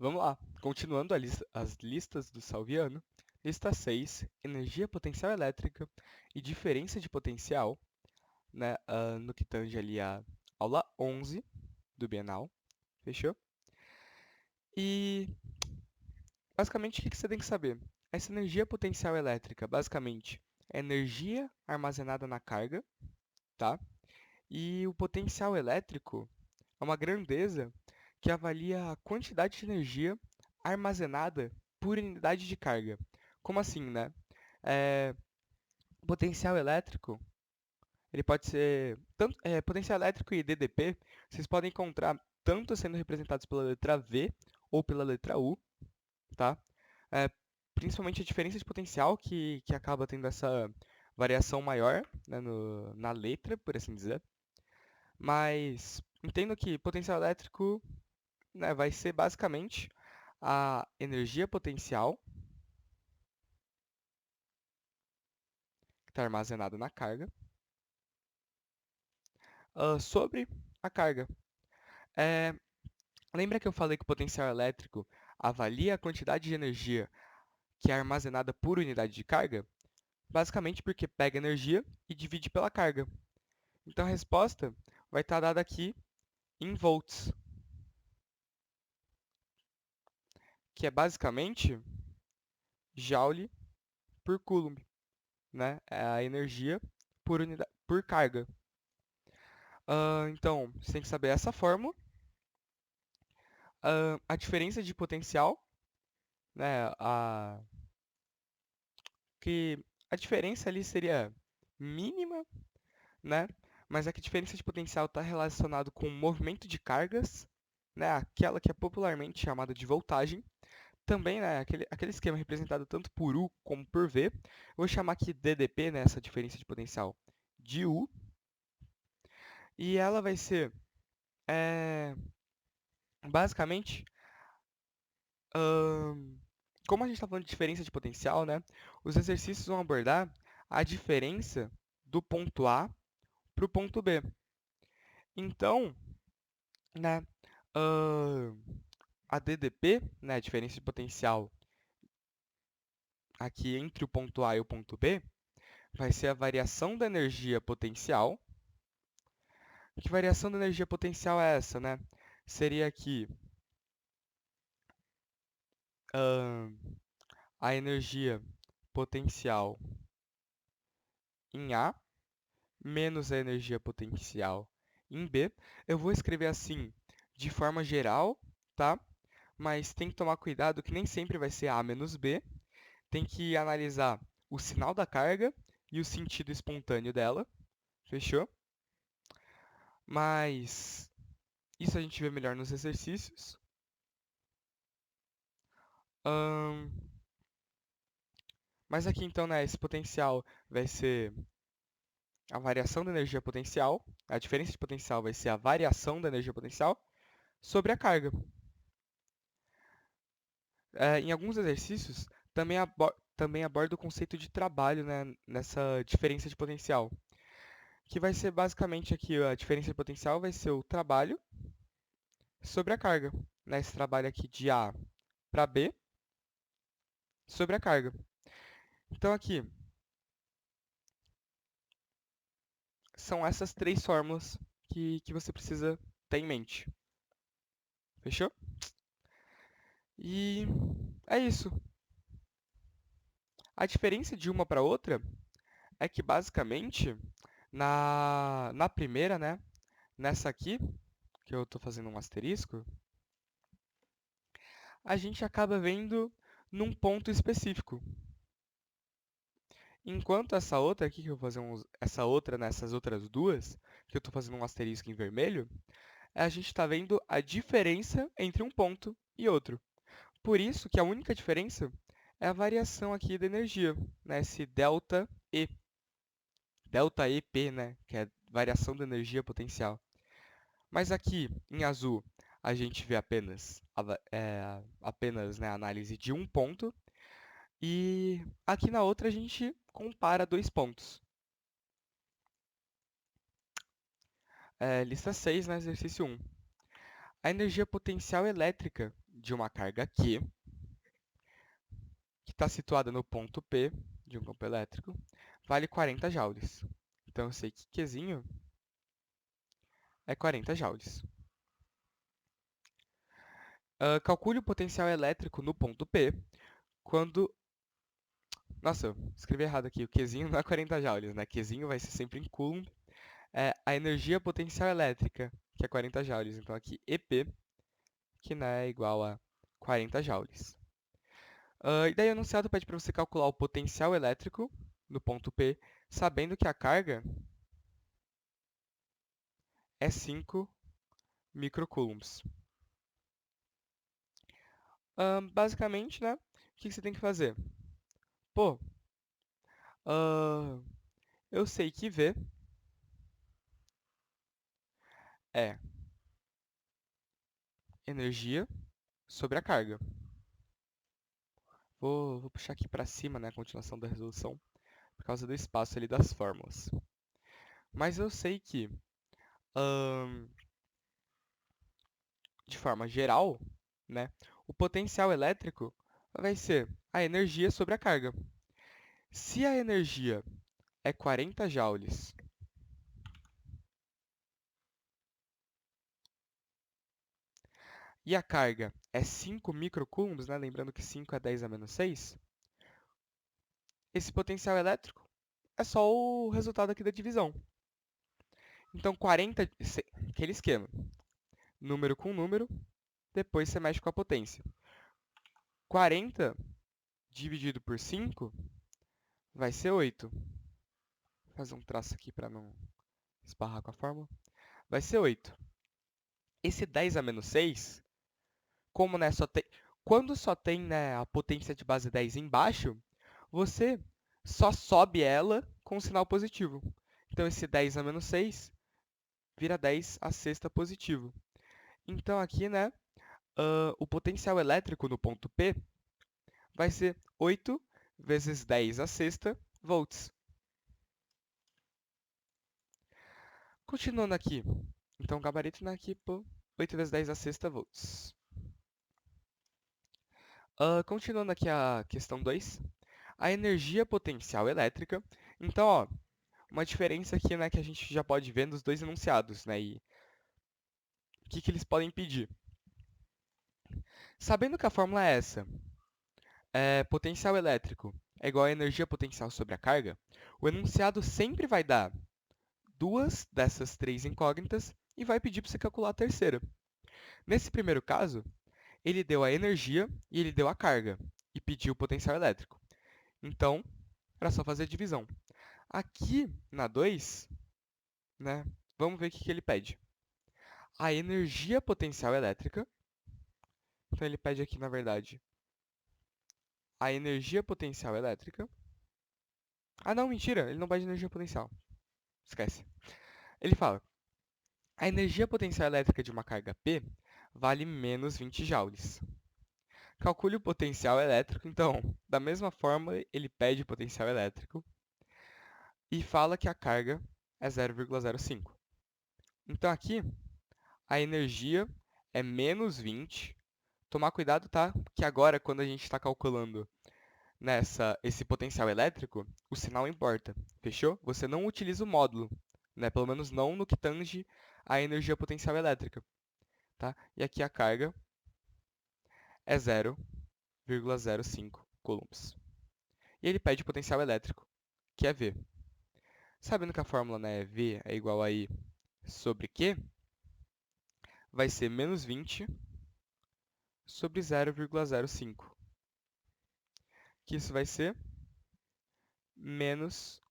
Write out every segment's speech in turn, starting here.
Vamos lá. Continuando as listas do Salviano. Lista 6, energia potencial elétrica e diferença de potencial, né, no que tange ali a aula 11 do Bienal. Fechou? E basicamente o que você tem que saber? Essa energia potencial elétrica, basicamente, é energia armazenada na carga, tá? E o potencial elétrico é uma grandeza que avalia a quantidade de energia armazenada por unidade de carga. Como assim, né? É, potencial elétrico, ele pode ser tanto potencial elétrico e DDP, vocês podem encontrar tanto sendo representados pela letra V ou pela letra U, tá? É, principalmente a diferença de potencial que acaba tendo essa variação maior, né, na letra, por assim dizer. Mas entendo que potencial elétrico, né, vai ser basicamente a energia potencial que está armazenada na carga sobre a carga. É, lembra que eu falei que o potencial elétrico avalia a quantidade de energia que é armazenada por unidade de carga? Basicamente porque pega energia e divide pela carga. Então a resposta vai estar dada aqui em volts, que é basicamente joule por coulomb, né? É a energia por unidade, por carga. Então, você tem que saber essa fórmula. A diferença de potencial, né? Que a diferença ali seria mínima, né? Mas é que a diferença de potencial está relacionado com o movimento de cargas, né? Aquela que é popularmente chamada de voltagem. Também, né? Aquele esquema representado tanto por U como por V. Eu vou chamar aqui DDP, né? Essa diferença de potencial de U. E ela vai ser, é, basicamente, ahn, como a gente está falando de diferença de potencial, né? Os exercícios vão abordar a diferença do ponto A para o ponto B. Então, né, ahn, a DDP, né, a diferença de potencial aqui entre o ponto A e o ponto B, vai ser a variação da energia potencial. Que variação da energia potencial é essa, né? Seria aqui ahn, a energia potencial em A menos a energia potencial em B. Eu vou escrever assim de forma geral, tá? Mas tem que tomar cuidado que nem sempre vai ser A menos B. Tem que analisar o sinal da carga e o sentido espontâneo dela. Fechou? Mas isso a gente vê melhor nos exercícios. Ahn, mas aqui então, né, esse potencial vai ser a variação da energia potencial. A diferença de potencial vai ser a variação da energia potencial sobre a carga. Em alguns exercícios, também aborda o conceito de trabalho, né, nessa diferença de potencial, que vai ser basicamente aqui a diferença de potencial vai ser o trabalho sobre a carga, né, esse trabalho aqui de A para B sobre a carga. Então aqui são essas três fórmulas que você precisa ter em mente. Fechou? E é isso. A diferença de uma para outra é que basicamente na primeira, né, nessa aqui, que eu estou fazendo um asterisco, a gente acaba vendo num ponto específico. Enquanto essa outra aqui, que eu vou fazer essa outra nessas outras duas, que eu estou fazendo um asterisco em vermelho, a gente está vendo a diferença entre um ponto e outro. Por isso que a única diferença é a variação aqui da energia, né? Esse delta E. Delta EP, né? Que é a variação da energia potencial. Mas aqui, em azul, a gente vê apenas, né, a análise de um ponto. E aqui na outra a gente compara dois pontos. Lista 6, né, exercício 1. A energia potencial elétrica de uma carga Q, que está situada no ponto P de um campo elétrico, vale 40 joules. Então, eu sei que Qzinho é 40 joules. Calcule o potencial elétrico no ponto P quando... Nossa, eu escrevi errado aqui. O Qzinho não é 40 joules, né? Qzinho vai ser sempre em Coulomb. É a energia potencial elétrica, que é 40 joules. Então, aqui, EP, que né, é igual a 40 joules. E daí o enunciado pede para você calcular o potencial elétrico no ponto P, sabendo que a carga é 5 microcoulombs. Basicamente, né, o que você tem que fazer? Pô, eu sei que V é energia sobre a carga. Vou puxar aqui para cima, né, a continuação da resolução, por causa do espaço ali das fórmulas. Mas eu sei que, de forma geral, né, o potencial elétrico vai ser a energia sobre a carga. Se a energia é 40 joules e a carga é 5 microcoulombs, né, lembrando que 5 é 10 a menos 6, esse potencial elétrico é só o resultado aqui da divisão. Então, 40, aquele esquema, número com número, depois você mexe com a potência. 40 dividido por 5 vai ser 8. Vou fazer um traço aqui para não esbarrar com a fórmula. Vai ser 8. Esse 10 a menos 6, como né, quando só tem né, a potência de base 10 embaixo, você só sobe ela com um sinal positivo. Então, esse 10 a menos 6 vira 10 a sexta positivo. Então, aqui, né, o potencial elétrico no ponto P vai ser 8 vezes 10 a sexta volts. Continuando aqui. Então, o gabarito né, aqui, pô, 8 vezes 10 a sexta volts. Continuando aqui a questão 2. A energia potencial elétrica. Então, ó, uma diferença aqui né, que a gente já pode ver nos dois enunciados. Né, e o que eles podem pedir? Sabendo que a fórmula é essa, potencial elétrico é igual a energia potencial sobre a carga, o enunciado sempre vai dar duas dessas três incógnitas e vai pedir para você calcular a terceira. Nesse primeiro caso, ele deu a energia e ele deu a carga e pediu o potencial elétrico. Então, era só fazer a divisão. Aqui na 2, né, vamos ver o que ele pede. A energia potencial elétrica. Então, ele pede aqui, na verdade, a energia potencial elétrica. Ah, não, mentira, ele não pede energia potencial. Esquece. Ele fala, a energia potencial elétrica de uma carga P vale menos 20 joules. Calcule o potencial elétrico, então, da mesma forma, ele pede o potencial elétrico e fala que a carga é 0,05. Então, aqui, a energia é menos 20. Tomar cuidado, tá? Que agora, quando a gente está calculando esse potencial elétrico, o sinal importa. Fechou? Você não utiliza o módulo, né? Pelo menos não no que tange a energia potencial elétrica. Tá? E aqui a carga é 0,05 coulombs. E ele pede o potencial elétrico, que é V. Sabendo que a fórmula né, V é igual a I sobre Q, vai ser menos 20 sobre 0,05. Que isso vai ser menos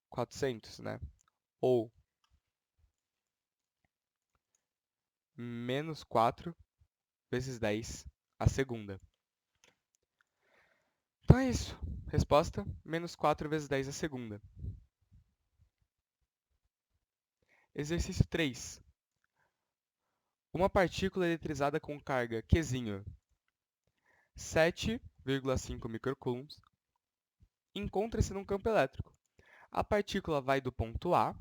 400, né? Ou menos 4 vezes 10 a segunda. Então é isso. Resposta, menos 4 vezes 10 a segunda. Exercício 3. Uma partícula eletrizada com carga Qzinho 7,5 microcoulombs encontra-se num campo elétrico. A partícula vai do ponto A,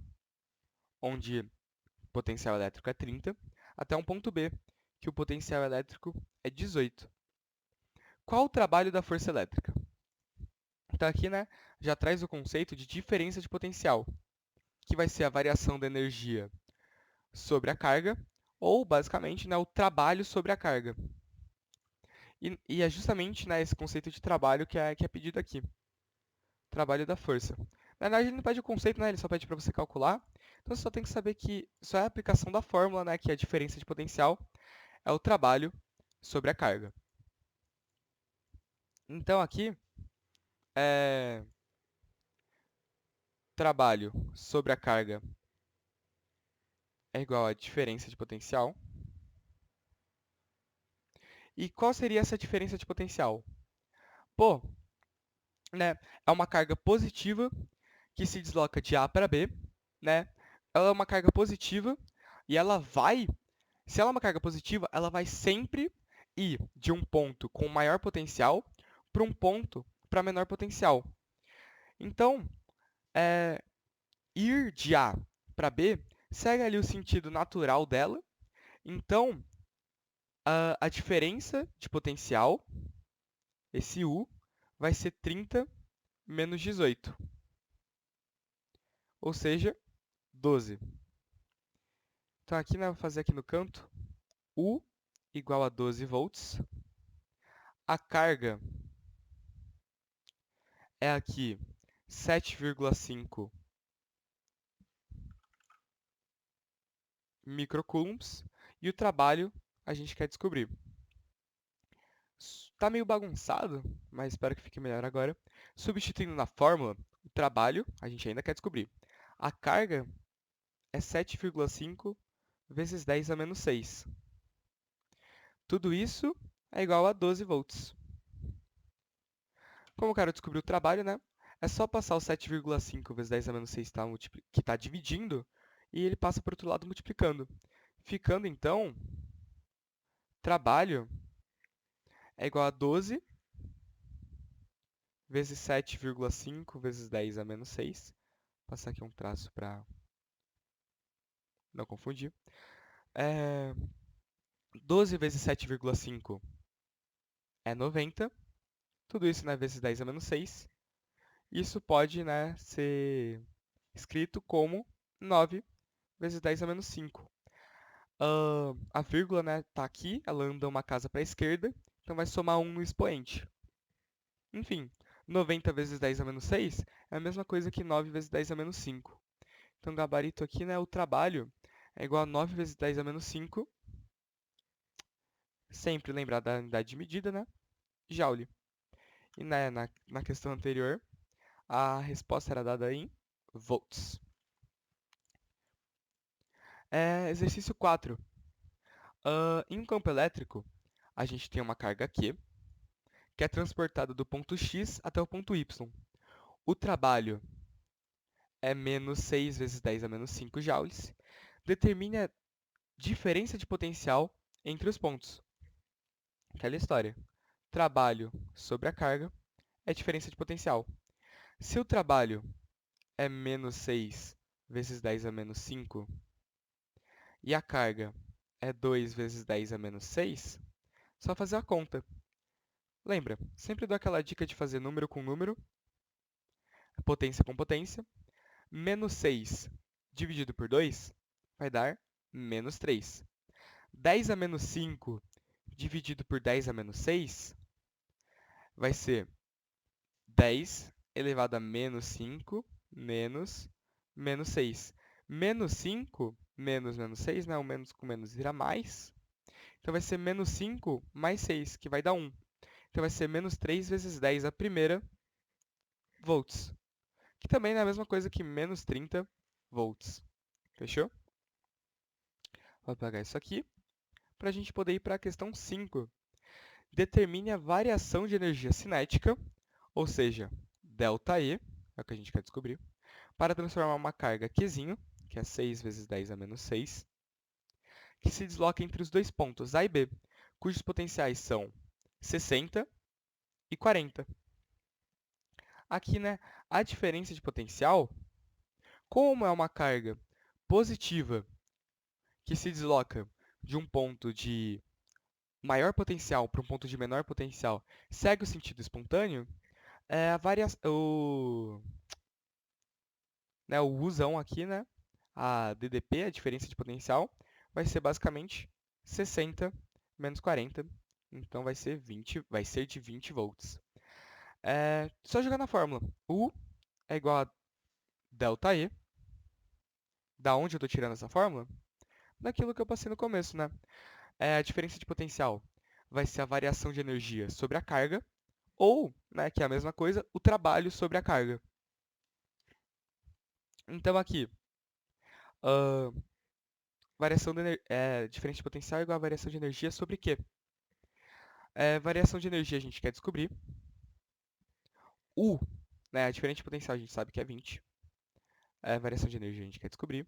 onde o potencial elétrico é 30, até um ponto B, que o potencial elétrico é 18. Qual o trabalho da força elétrica? Então aqui, né, já traz o conceito de diferença de potencial, que vai ser a variação da energia sobre a carga, ou basicamente, né, o trabalho sobre a carga. E é justamente, né, esse conceito de trabalho que é pedido aqui. Trabalho da força. Na verdade, ele não pede o conceito, né, ele só pede para você calcular. Então você só tem que saber que só é a aplicação da fórmula, né, que é a diferença de potencial, é o trabalho sobre a carga. Então aqui, é trabalho sobre a carga é igual a diferença de potencial. E qual seria essa diferença de potencial? Pô, né, é uma carga positiva que se desloca de A para B, né? Ela é uma carga positiva e ela vai, se ela é uma carga positiva, ela vai sempre ir de um ponto com maior potencial para um ponto para menor potencial. Então, ir de A para B segue ali o sentido natural dela. Então, a diferença de potencial, esse U, vai ser 30 menos 18, ou seja, 12. Então aqui, né, vou fazer aqui no canto, U igual a 12 volts. A carga é aqui 7,5 microcoulombs. E o trabalho a gente quer descobrir. Está meio bagunçado, mas espero que fique melhor agora. Substituindo na fórmula, o trabalho a gente ainda quer descobrir. A carga é 7,5 vezes 10 a menos 6. Tudo isso é igual a 12 volts. Como eu quero descobrir o trabalho, né? É só passar o 7,5 vezes 10 a menos 6 que está dividindo, e ele passa para o outro lado multiplicando. Ficando, então, trabalho é igual a 12 vezes 7,5 vezes 10 a menos 6. Vou passar aqui um traço para não confundir. 12 vezes 7,5 é 90. Tudo isso, né, vezes 10 a menos 6. Isso pode, né, ser escrito como 9 vezes 10 a menos 5. A vírgula, né, tá aqui, ela anda uma casa para a esquerda, então vai somar 1 no expoente. Enfim, 90 vezes 10 a menos 6 é a mesma coisa que 9 vezes 10 a menos 5. Então, o gabarito aqui, né, o trabalho é igual a 9 vezes 10 a menos 5. Sempre lembrar da unidade de medida, né? Joule. E né, na questão anterior, a resposta era dada em volts. Exercício 4. Em um campo elétrico, a gente tem uma carga Q, que é transportada do ponto X até o ponto Y. O trabalho é menos 6 vezes 10 a menos 5 joules. Determine a diferença de potencial entre os pontos. Aquela história. Trabalho sobre a carga é diferença de potencial. Se o trabalho é menos 6 vezes 10 a menos 5 e a carga é 2 vezes 10 a menos 6, só fazer a conta. Lembra, sempre dou aquela dica de fazer número com número, potência com potência. Menos 6 dividido por 2 vai dar menos 3. 10 a menos 5 dividido por 10 a menos 6 vai ser 10 elevado a menos 5 menos menos 6. Menos 5 menos menos 6, né? O menos com menos vira mais. Então vai ser menos 5 mais 6, que vai dar 1. Então vai ser menos 3 vezes 10 a primeira volts. Que também é a mesma coisa que menos 30 volts. Fechou? Vou apagar isso aqui para a gente poder ir para a questão 5. Determine a variação de energia cinética, ou seja, ΔE, é o que a gente quer descobrir, para transformar uma carga Qzinho, que é 6 vezes 10 a menos 6, que se desloca entre os dois pontos A e B, cujos potenciais são 60 e 40. Aqui, né, a diferença de potencial, como é uma carga positiva que se desloca de um ponto de maior potencial para um ponto de menor potencial segue o sentido espontâneo, a o Uzão aqui, né? A DDP, a diferença de potencial, vai ser basicamente 60 menos 40. Então vai ser 20, vai ser de 20 volts. Só jogar na fórmula. U é igual a delta E. Da onde eu estou tirando essa fórmula? Daquilo que eu passei no começo, né? A diferença de potencial vai ser a variação de energia sobre a carga, ou, né, que é a mesma coisa, o trabalho sobre a carga. Então aqui, diferença de potencial é igual a variação de energia sobre quê? Variação de energia a gente quer descobrir. U, né, a diferença de potencial a gente sabe que é 20. Variação de energia a gente quer descobrir.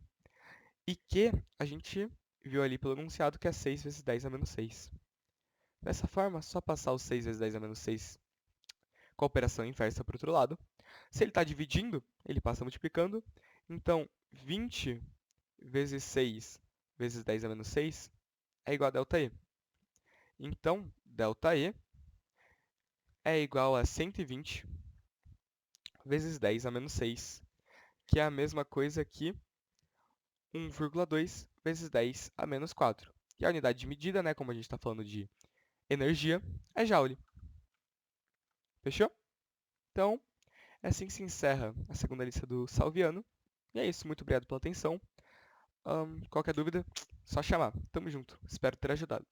E Q a gente viu ali pelo enunciado que é 6 vezes 10 a menos 6. Dessa forma, só passar o 6 vezes 10 a menos 6 com a operação inversa para o outro lado. Se ele está dividindo, ele passa multiplicando. Então, 20 vezes 6 vezes 10 a menos 6 é igual a ΔE. Então, ΔE é igual a 120 vezes 10 a menos 6, que é a mesma coisa que 1,2 vezes 10 a menos 4. E a unidade de medida, né, como a gente está falando de energia, é joule. Fechou? Então, assim se encerra a segunda lista do Salviano. E é isso, muito obrigado pela atenção. Qualquer dúvida, só chamar. Tamo junto. Espero ter ajudado.